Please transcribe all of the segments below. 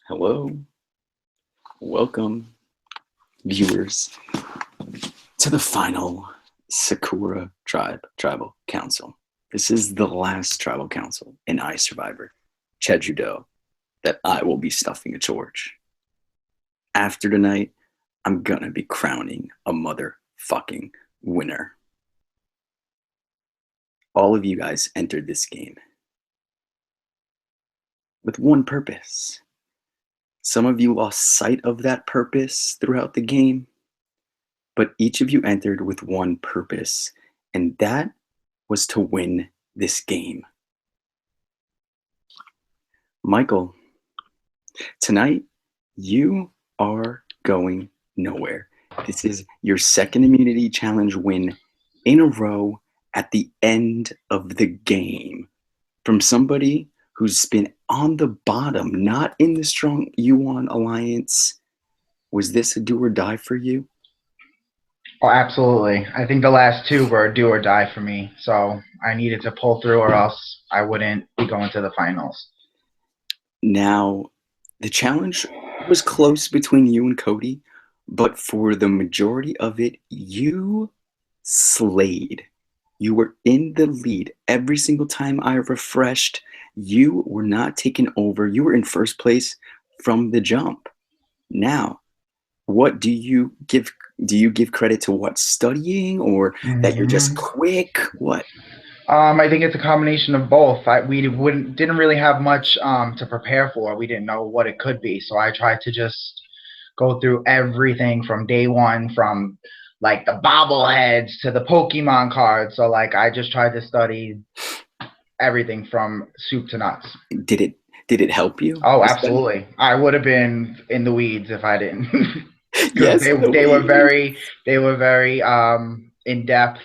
Hello, welcome, viewers, to the final Sakura Tribal Council. This is the last tribal council in iSurvivor, Cheju Do, that I will be stuffing a torch. After tonight, I'm gonna be crowning a motherfucking winner. All of you guys entered this game with one purpose. Some of you lost sight of that purpose throughout the game, but each of you entered with one purpose, and that was to win this game. Michael, tonight you are going nowhere. This is your second immunity challenge win in a row at the end of the game from somebody who's been on the bottom, not in the strong U1 alliance. Was this a do or die for you? Oh, absolutely. I think the last two were do or die for me. So I needed to pull through or else I wouldn't be going to the finals. Now, the challenge was close between you and Cody, but for the majority of it, you slayed. You were in the lead every single time I refreshed. You were not taken over. You were in first place from the jump. Now, what do you give? Do you give credit to what, studying, or that you're just quick? What? I think it's a combination of both. We didn't really have much to prepare for. We didn't know what it could be, so I tried to just go through everything from day one, from like the bobbleheads to the Pokemon cards. So like I just tried to study everything from soup to nuts. Did it help you? Oh, absolutely. I would have been in the weeds if I didn't. Yes, they were very in depth,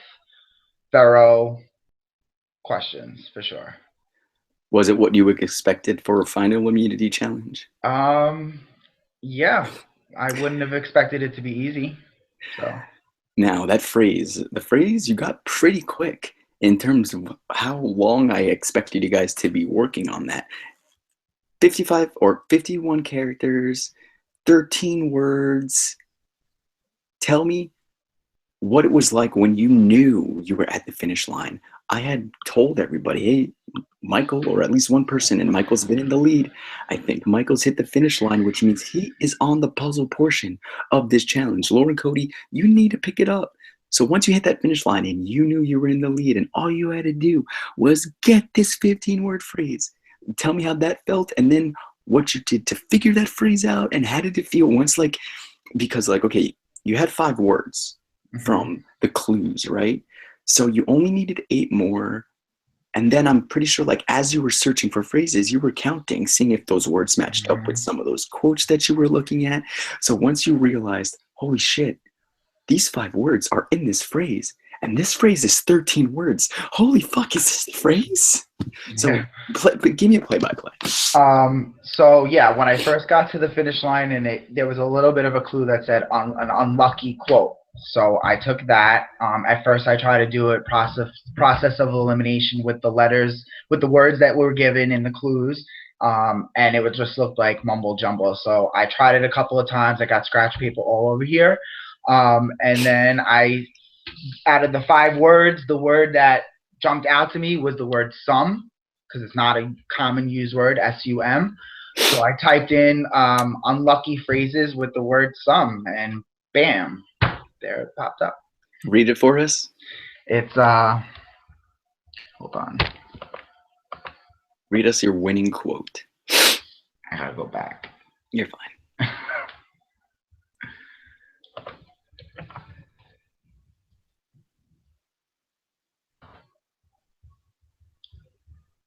thorough questions for sure. Was it what you expected for a final immunity challenge? Yeah, I wouldn't have expected it to be easy. So now the phrase you got pretty quick in terms of how long I expected you guys to be working on that. 55 or 51 characters, 13 words. Tell me what it was like when you knew you were at the finish line. I had told everybody, hey, Michael, or at least one person, and Michael's been in the lead. I think Michael's hit the finish line, which means he is on the puzzle portion of this challenge. Lauren, Cody, you need to pick it up. So once you hit that finish line and you knew you were in the lead and all you had to do was get this 15-word phrase, tell me how that felt, and then what you did to figure that phrase out, and how did it feel once, like, because like, okay, you had 5 words from the clues, right? So you only needed 8 more. And then I'm pretty sure, like, as you were searching for phrases, you were counting, seeing if those words matched up with some of those quotes that you were looking at. So once you realized, holy shit, these 5 words are in this phrase, and this phrase is 13 words. Holy fuck, is this the phrase? So give me a play-by-play. So yeah, when I first got to the finish line, and there was a little bit of a clue that said an unlucky quote. So I took that. At first, I tried to do it process of elimination with the letters, with the words that were given in the clues, and it would just look like mumble jumble. So I tried it a couple of times. I got scratch paper all over here, and then out of the 5 words, the word that jumped out to me was the word sum, because it's not a common used word, S-U-M. So I typed in unlucky phrases with the word sum, and bam, there it popped up. Read it for us. It's hold on. Read us your winning quote. I gotta go back. You're fine.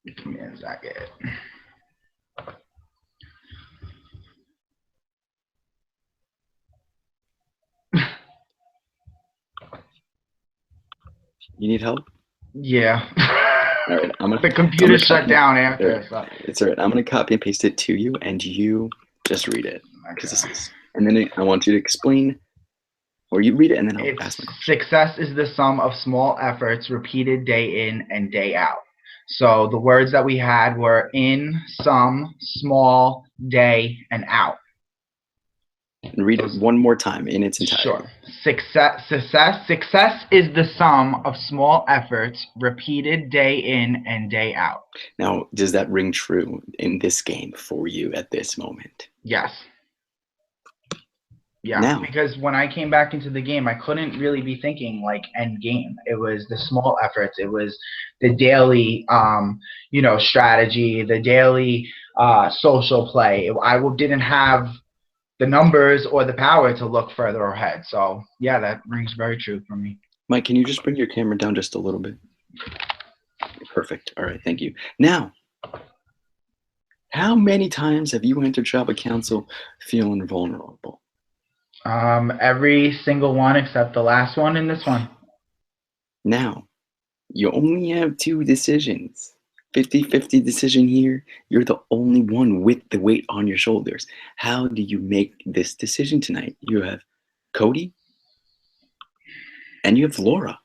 Give me a second. You need help? Yeah. All right, the computer shut down after. So. It's all right. I'm gonna copy and paste it to you, and you just read it. Okay. And then I want you to explain, or you read it, and then I'll ask my question. Success is the sum of small efforts repeated day in and day out. So the words that we had were in, some, small, day, and out. And read it one more time in its entirety. Sure. Success is the sum of small efforts repeated day in and day out. Now, does that ring true in this game for you at this moment? Yes. Yeah, now, because when I came back into the game, I couldn't really be thinking like end game. It was the small efforts. It was the daily, strategy, the daily social play. Didn't have the numbers or the power to look further ahead. So yeah, that rings very true for me. Mike, can you just bring your camera down just a little bit? Perfect. All right, thank you. Now, how many times have you entered tribal council feeling vulnerable? Every single one except the last one and this one. Now, you only have two decisions. 50-50 decision here. You're the only one with the weight on your shoulders. How do you make this decision tonight? You have Cody and you have Laura.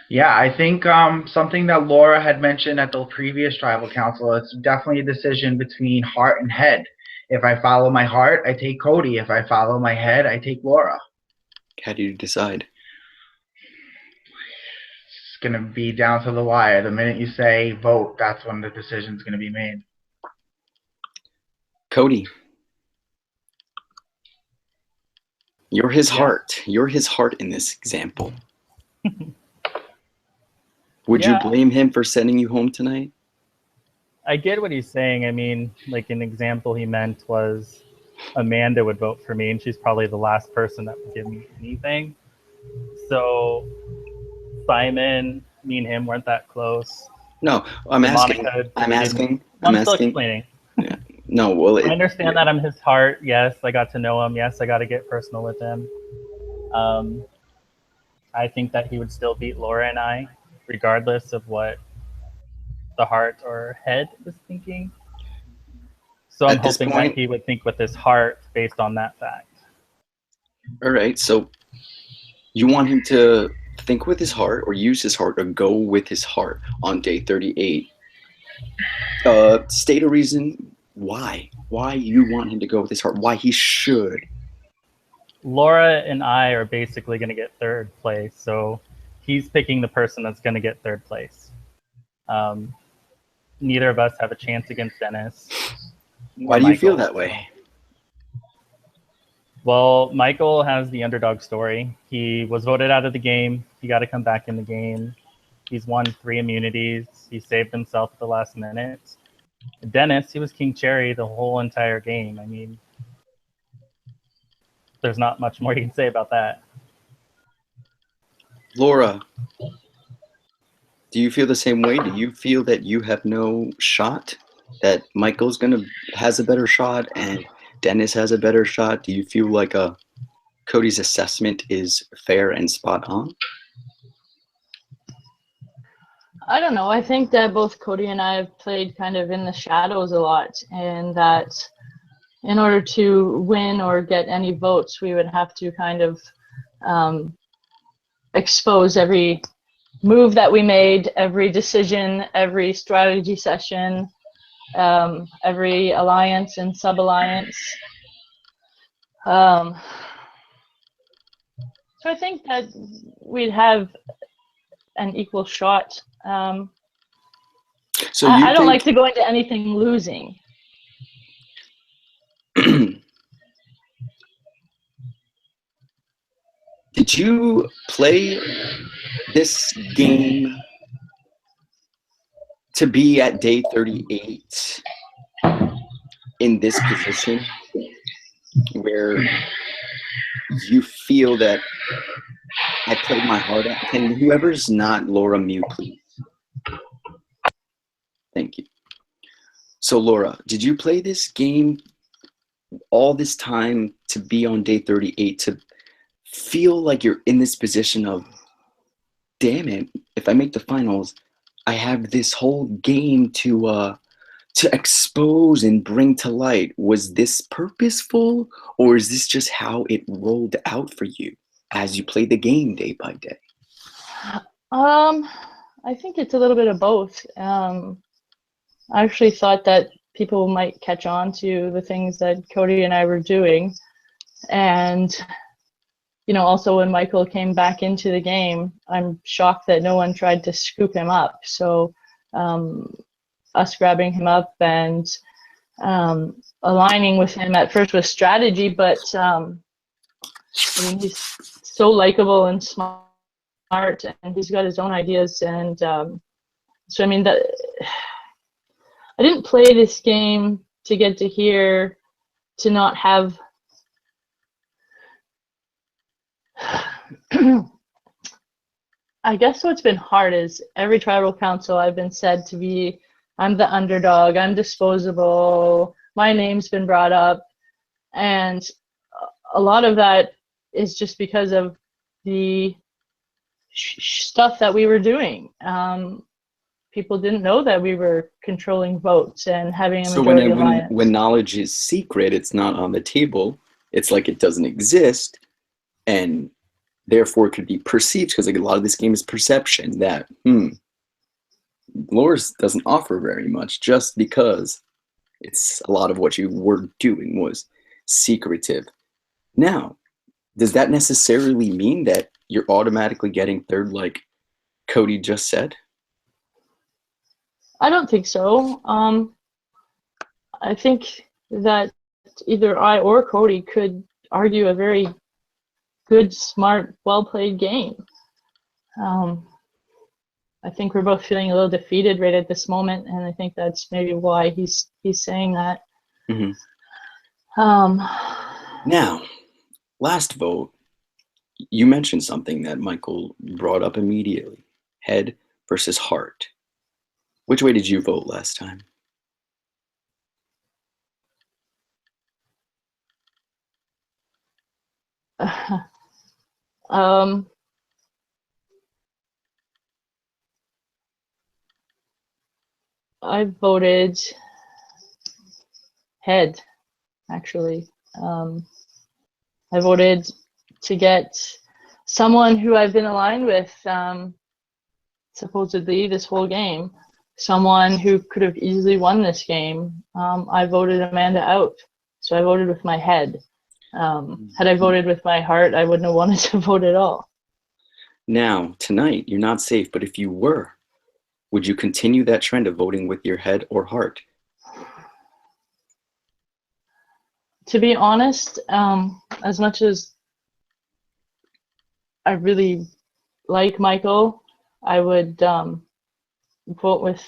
Yeah, I think something that Laura had mentioned at the previous tribal council, it's definitely a decision between heart and head. If I follow my heart, I take Cody. If I follow my head, I take Laura. How do you decide? It's going to be down to the wire. The minute you say vote, that's when the decision's going to be made. Cody, you're his heart. You're his heart in this example. Would you blame him for sending you home tonight? I get what he's saying. I mean, like an example he meant was Amanda would vote for me, and she's probably the last person that would give me anything. So Simon, me and him weren't that close. No, I'm asking. I'm still explaining. Yeah. No, well, I understand that I'm his heart. Yes, I got to know him. Yes, I got to get personal with him. I think that he would still beat Laura and I, regardless of what the heart or head is thinking. So I'm hoping that he would think with his heart based on that fact. All right, so you want him to think with his heart or use his heart or go with his heart on day 38. State a reason why you want him to go with his heart, why he should. Laura and I are basically going to get third place, so he's picking the person that's going to get third place. Neither of us have a chance against Dennis. Why do you feel that way? Well, Michael has the underdog story. He was voted out of the game. He got to come back in the game. He's won 3 immunities. He saved himself at the last minute. Dennis, he was King Cherry the whole entire game. I mean, there's not much more you can say about that. Laura, do you feel the same way? Do you feel that you have no shot? That Michael's has a better shot and Dennis has a better shot? Do you feel like Cody's assessment is fair and spot on? I don't know. I think that both Cody and I have played kind of in the shadows a lot, and that in order to win or get any votes, we would have to kind of expose every move that we made, every decision, every strategy session, every alliance and sub-alliance. So I think that we'd have an equal shot. So I don't like to go into anything losing. Did you play this game to be at day 38 in this position where you feel that I played my heart out? Can whoever's not Laura mute, please? Thank you. So Laura, did you play this game all this time to be on day 38 to feel like you're in this position of, damn it, if I make the finals, I have this whole game to expose and bring to light? Was this purposeful, or is this just how it rolled out for you as you played the game day by day? I think it's a little bit of both. I actually thought that people might catch on to the things that Cody and I were doing. And, also when Michael came back into the game, I'm shocked that no one tried to scoop him up. So us grabbing him up and aligning with him at first with strategy, but he's so likable and smart, and he's got his own ideas. And so, I didn't play this game to get to not have I guess what's been hard is every tribal council I've been said to be, I'm the underdog, I'm disposable, my name's been brought up, and a lot of that is just because of the stuff that we were doing. People didn't know that we were controlling votes and having a majority alliance. So when knowledge is secret, it's not on the table. It's like it doesn't exist, and therefore it could be perceived, because like a lot of this game is perception that Lores doesn't offer very much, just because it's a lot of what you were doing was secretive. Now, does that necessarily mean that you're automatically getting third, like Cody just said? I don't think so. I think that either I or Cody could argue a very good, smart, well-played game. I think we're both feeling a little defeated right at this moment, and I think that's maybe why he's saying that. Mm-hmm. Now, last vote, you mentioned something that Michael brought up immediately: head versus heart. Which way did you vote last time? I voted head, actually. I voted to get someone who I've been aligned with supposedly this whole game, someone who could have easily won this game. I voted Amanda out, so I voted with my head. Had I voted with my heart, I wouldn't have wanted to vote at all. Now, tonight, you're not safe, but if you were, would you continue that trend of voting with your head or heart? To be honest, as much as I really like Michael, I would vote with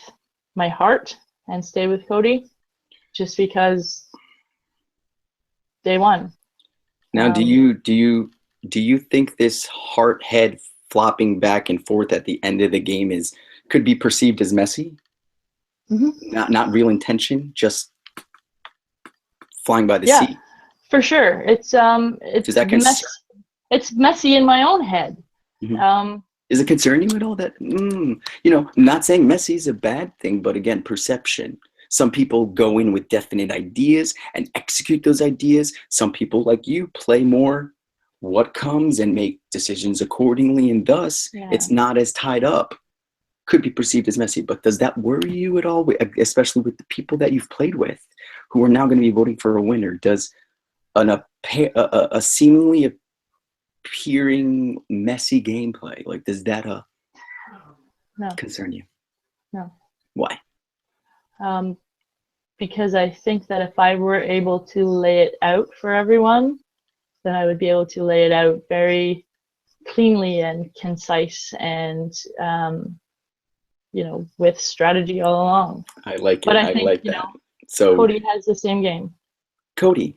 my heart and stay with Cody, just because they won. Now, do you think this heart head flopping back and forth at the end of the game could be perceived as messy? Mm-hmm. Not real intention, just flying by the seat. seat. For sure. It's messy in my own head. Mm-hmm. Does it concern you at all that not saying messy is a bad thing, but again, perception. Some people go in with definite ideas and execute those ideas. Some people, like you, play more what comes and make decisions accordingly, and thus it's not as tied up. Could be perceived as messy, but does that worry you at all, especially with the people that you've played with who are now going to be voting for a winner? Does a seemingly appearing messy gameplay, like, does that concern you? No. Why? Because I think that if I were able to lay it out for everyone, then I would be able to lay it out very cleanly and concise and with strategy all along. I like it. But I think, like that. So Cody has the same game. Cody.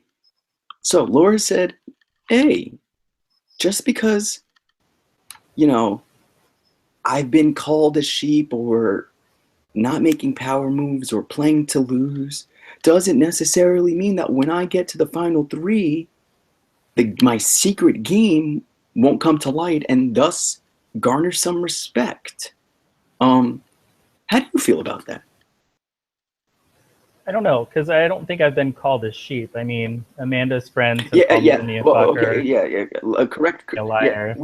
So Laura said, hey, just because, I've been called a sheep or not making power moves or playing to lose doesn't necessarily mean that when I get to the final three, my secret game won't come to light and thus garner some respect. How do you feel about that? I don't know, because I don't think I've been called a sheep. I mean, Amanda's friends have called me a fucker. Correct. A liar.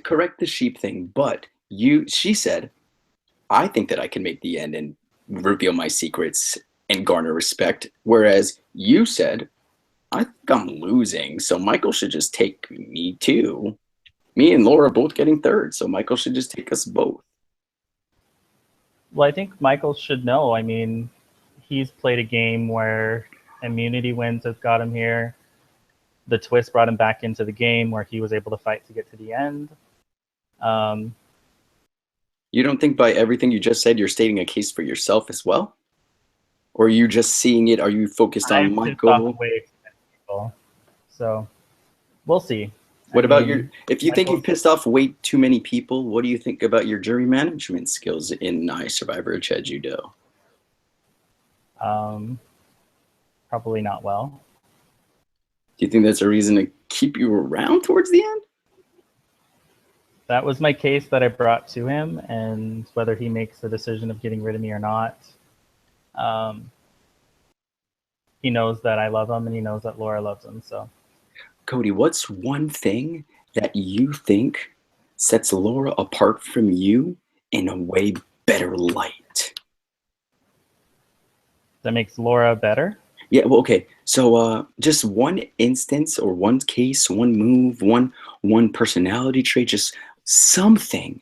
Correct the sheep thing. But she said, I think that I can make the end and reveal my secrets and garner respect. Whereas you said, I think I'm losing, so Michael should just take me too. Me and Laura both getting third, so Michael should just take us both. Well, I think Michael should know. I mean, he's played a game where immunity wins have got him here. The twist brought him back into the game where he was able to fight to get to the end. You don't think by everything you just said you're stating a case for yourself as well? Or are you just seeing it? Are you focused on Michael? Way too many people. So we'll see. What about if you think you've pissed off way too many people, what do you think about your jury management skills in iSurv1vor or Cheju Do? Probably not well. Do you think that's a reason to keep you around towards the end? That was my case that I brought to him, and whether he makes the decision of getting rid of me or not, he knows that I love him and he knows that Laura loves him. So, Cody, what's one thing that you think sets Laura apart from you in a way better light? That makes Laura better? Yeah, well, okay. So just one instance or one case, one move, one personality trait, just something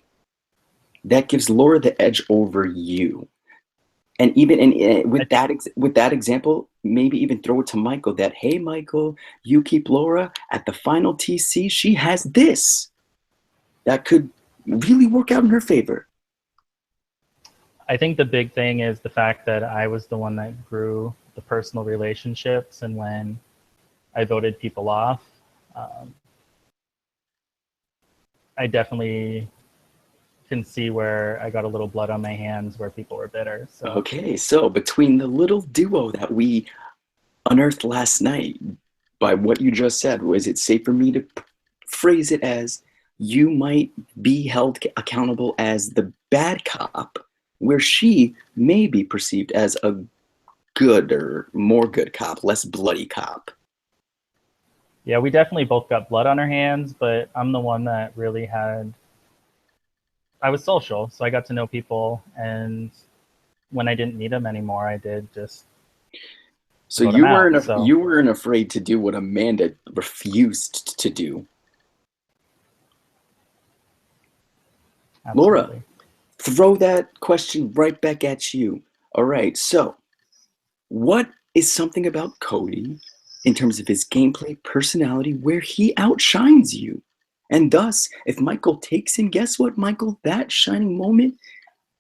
that gives Laura the edge over you. And even with that example, maybe even throw it to Michael that, hey, Michael, you keep Laura at the final TC. She has this that could really work out in her favor. I think the big thing is the fact that I was the one that grew the personal relationships, and when I voted people off, I definitely can see where I got a little blood on my hands where people were bitter. So. Okay, so between the little duo that we unearthed last night, by what you just said, was it safe for me to phrase it as you might be held accountable as the bad cop, where she may be perceived as a good or more good cop, less bloody cop? Yeah, we definitely both got blood on our hands, but I'm the one that really I was social, so I got to know people, and when I didn't need them anymore, I did just. So you weren't afraid to do what Amanda refused to do. Absolutely. Laura, throw that question right back at you. All right, so what is something about Cody in terms of his gameplay personality where he outshines you? And thus, if Michael takes him, guess what, Michael? That shining moment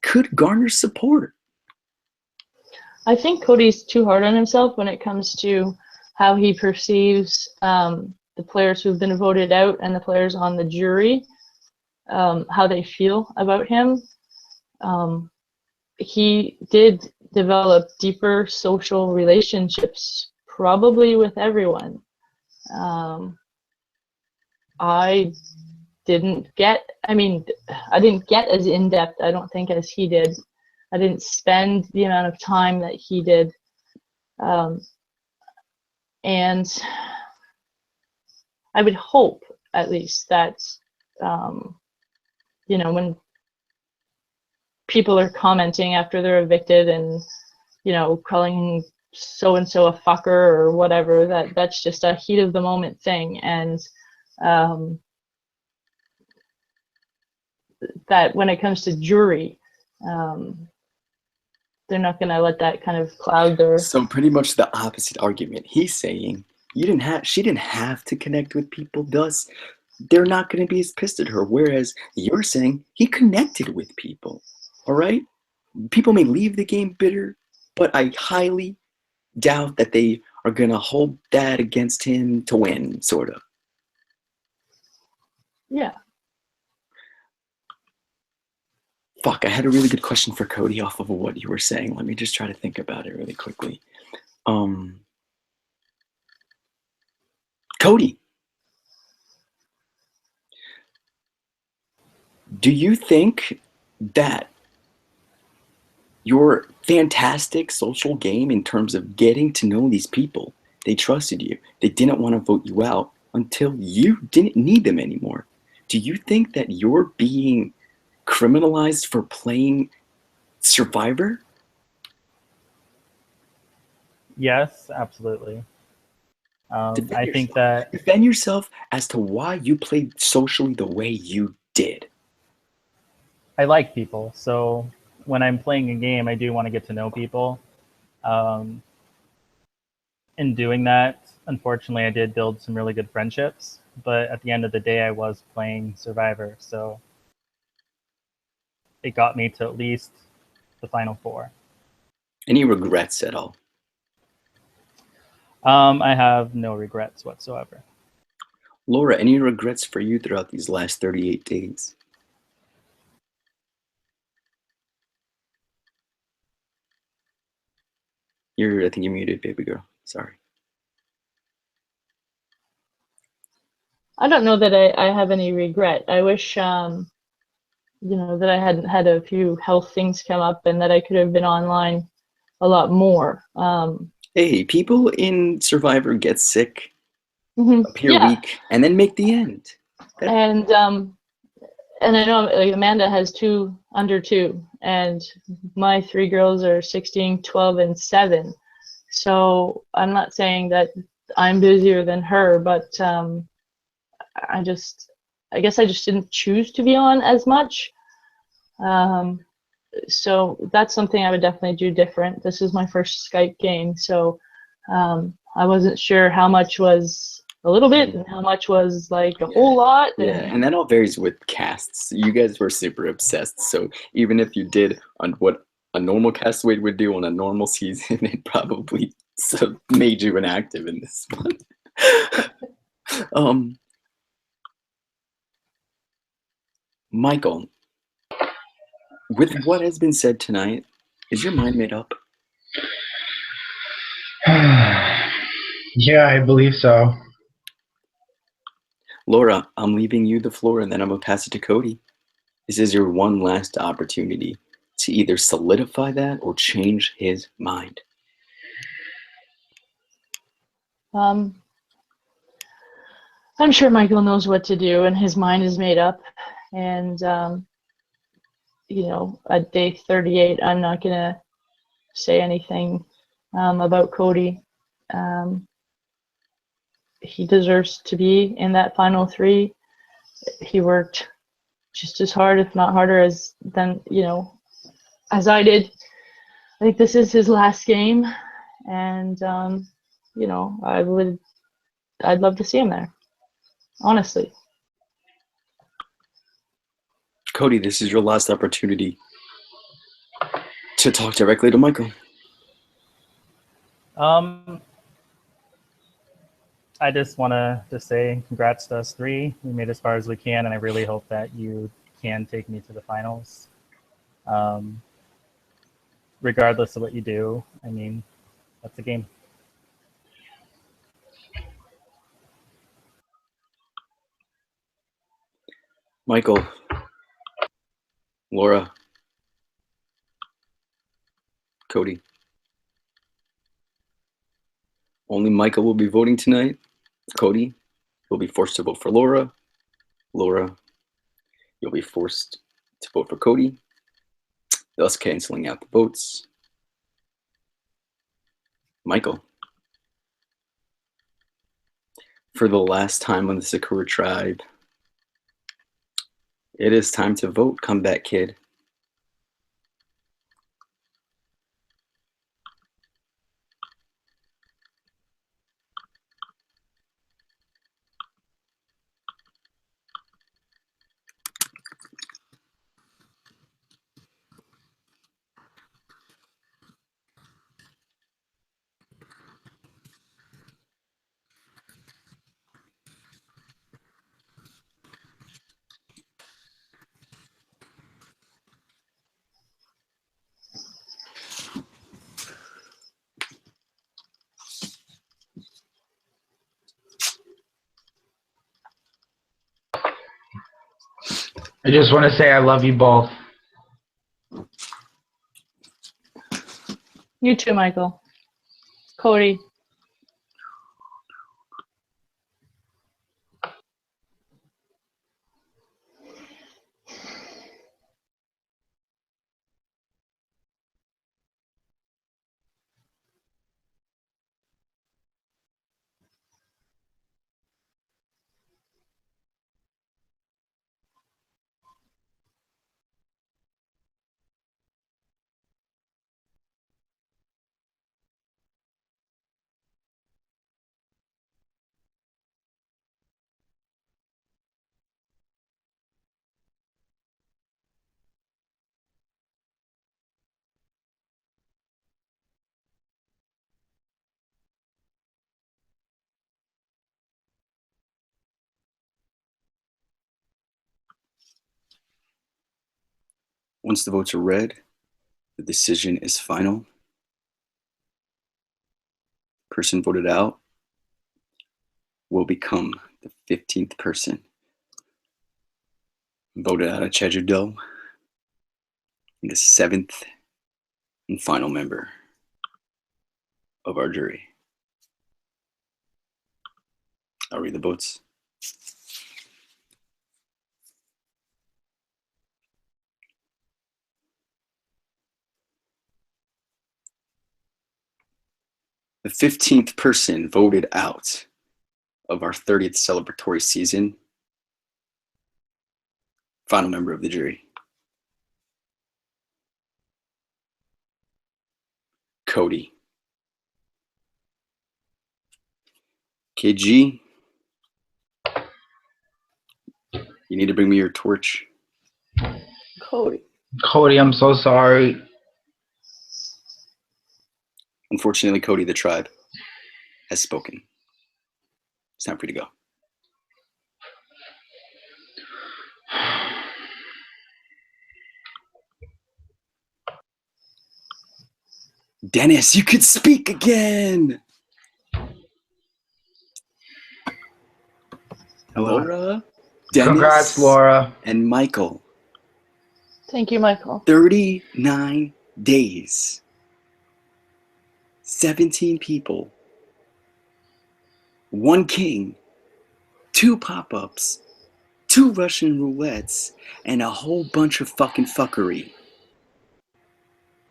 could garner support. I think Cody's too hard on himself when it comes to how he perceives the players who've been voted out and the players on the jury, how they feel about him. He did develop deeper social relationships, probably with everyone. I didn't get as in-depth, I don't think, as he did. I didn't spend the amount of time that he did. And I would hope, at least, that, when people are commenting after they're evicted and, calling so-and-so a fucker or whatever, that's just a heat of the moment thing. And that when it comes to jury, they're not going to let that kind of cloud their. So pretty much the opposite argument. He's saying she didn't have to connect with people, thus they're not going to be as pissed at her. Whereas you're saying he connected with people. All right? People may leave the game bitter, but I highly doubt that they are going to hold that against him to win, sort of. Yeah. Fuck, I had a really good question for Cody off of what you were saying. Let me just try to think about it really quickly. Cody, do you think that your fantastic social game in terms of getting to know these people, they trusted you, they didn't want to vote you out until you didn't need them anymore, do you think that you're being criminalized for playing Survivor? Yes, absolutely. Defend I yourself. think that Defend yourself as to why you played socially the way you did. I like people, so when I'm playing a game, I do want to get to know people. Um, in doing that, unfortunately, I did build some really good friendships, but at the end of the day, I was playing Survivor, so it got me to at least the final four. Any regrets at all? I have no regrets whatsoever. Laura, any regrets for you throughout these last 38 days? I think you're muted, baby girl. Sorry. I don't know that I have any regret. I wish, you know, that I hadn't had a few health things come up and that I could have been online a lot more. Hey, people in Survivor get sick, appear Yeah, weak, and then make the end. and I know like, Amanda has two under two, and my three girls are 16, 12, and 7. So I'm not saying that I'm busier than her, but I guess I just didn't choose to be on as much. So that's something I would definitely do different. This is my first Skype game, so I wasn't sure how much was a little bit and how much was like a whole lot. Yeah, and that all varies with casts. You guys were super obsessed, so even if you did on what a normal castaway would do on a normal season, it probably made you inactive in this one. Michael, with what has been said tonight, is your mind made up? Yeah, I believe so. Laura, I'm leaving you the floor and then I'm going to pass it to Cody. This is your one last opportunity to either solidify that or change his mind. I'm sure Michael knows what to do and his mind is made up. And, you know, at day 38, I'm not going to say anything about Cody. He deserves to be in that final 3. He worked just as hard, if not harder, as I did. I think this is his last game, and you know, I'd love to see him there, honestly. Cody, this is your last opportunity to talk directly to Michael. I just want to say congrats to us 3. We made as far as we can, and I really hope that you can take me to the finals. Regardless of what you do, I mean, that's a game. Michael, Laura, Cody. Only Michael will be voting tonight. Cody will be forced to vote for Laura. Laura, you'll be forced to vote for Cody, thus canceling out the votes. Michael, for the last time on the Sakura Tribe, it is time to vote, Comeback Kid. I just want to say I love you both. You too, Michael. Cody. Once the votes are read, the decision is final. Person voted out will become the 15th person voted out of Cheju Do, and the 7th and final member of our jury. I'll read the votes. The 15th person voted out of our 30th celebratory season, final member of the jury, Cody. KG, you need to bring me your torch. Cody. Cody, I'm so sorry. Unfortunately, Cody, the tribe, has spoken. It's time for you to go. Dennis, you could speak again. Hello. Laura, Dennis, Congrats, Laura. and Michael. Thank you, Michael. 39 days. 17 people. 1 king. 2 pop-ups. 2 Russian roulettes. And a whole bunch of fucking fuckery.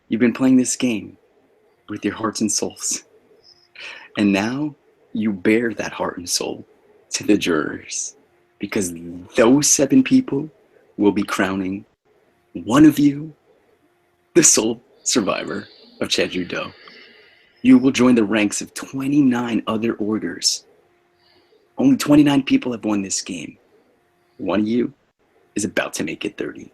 You've been playing this game with your hearts and souls. And now you bear that heart and soul to the jurors. Because those 7 people will be crowning one of you the sole survivor of Cheju Do. You will join the ranks of 29 other orders. Only 29 people have won this game. One of you is about to make it 30.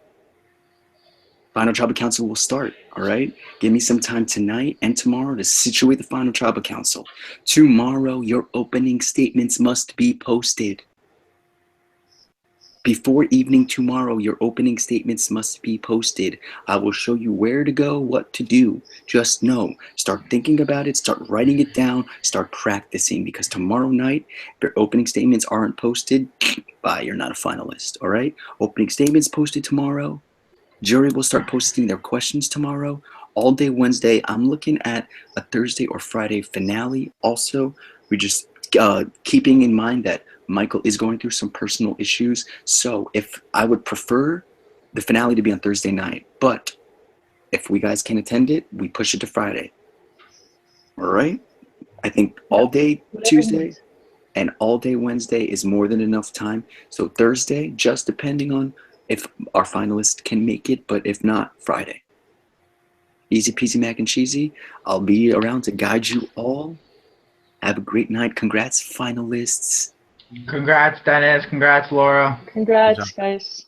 Final Tribal Council will start, all right? Give me some time tonight and tomorrow to situate the Final Tribal Council. Tomorrow, your opening statements must be posted. Before evening tomorrow, your opening statements must be posted. I will show you where to go, what to do. Just know, start thinking about it, start writing it down, start practicing, because tomorrow night, if your opening statements aren't posted, bye, you're not a finalist, all right? Opening statements posted tomorrow. Jury will start posting their questions tomorrow. All day Wednesday, I'm looking at a Thursday or Friday finale. Also, we're just keeping in mind that Michael is going through some personal issues. So if I would prefer the finale to be on Thursday night, but if we guys can attend it, we push it to Friday. All right? I think all day Tuesday and all day Wednesday is more than enough time. So Thursday, just depending on if our finalists can make it, but if not, Friday. Easy peasy mac and cheesy. I'll be around to guide you all. Have a great night. Congrats, finalists. Congrats, Dennis. Congrats, Laura. Congrats, guys.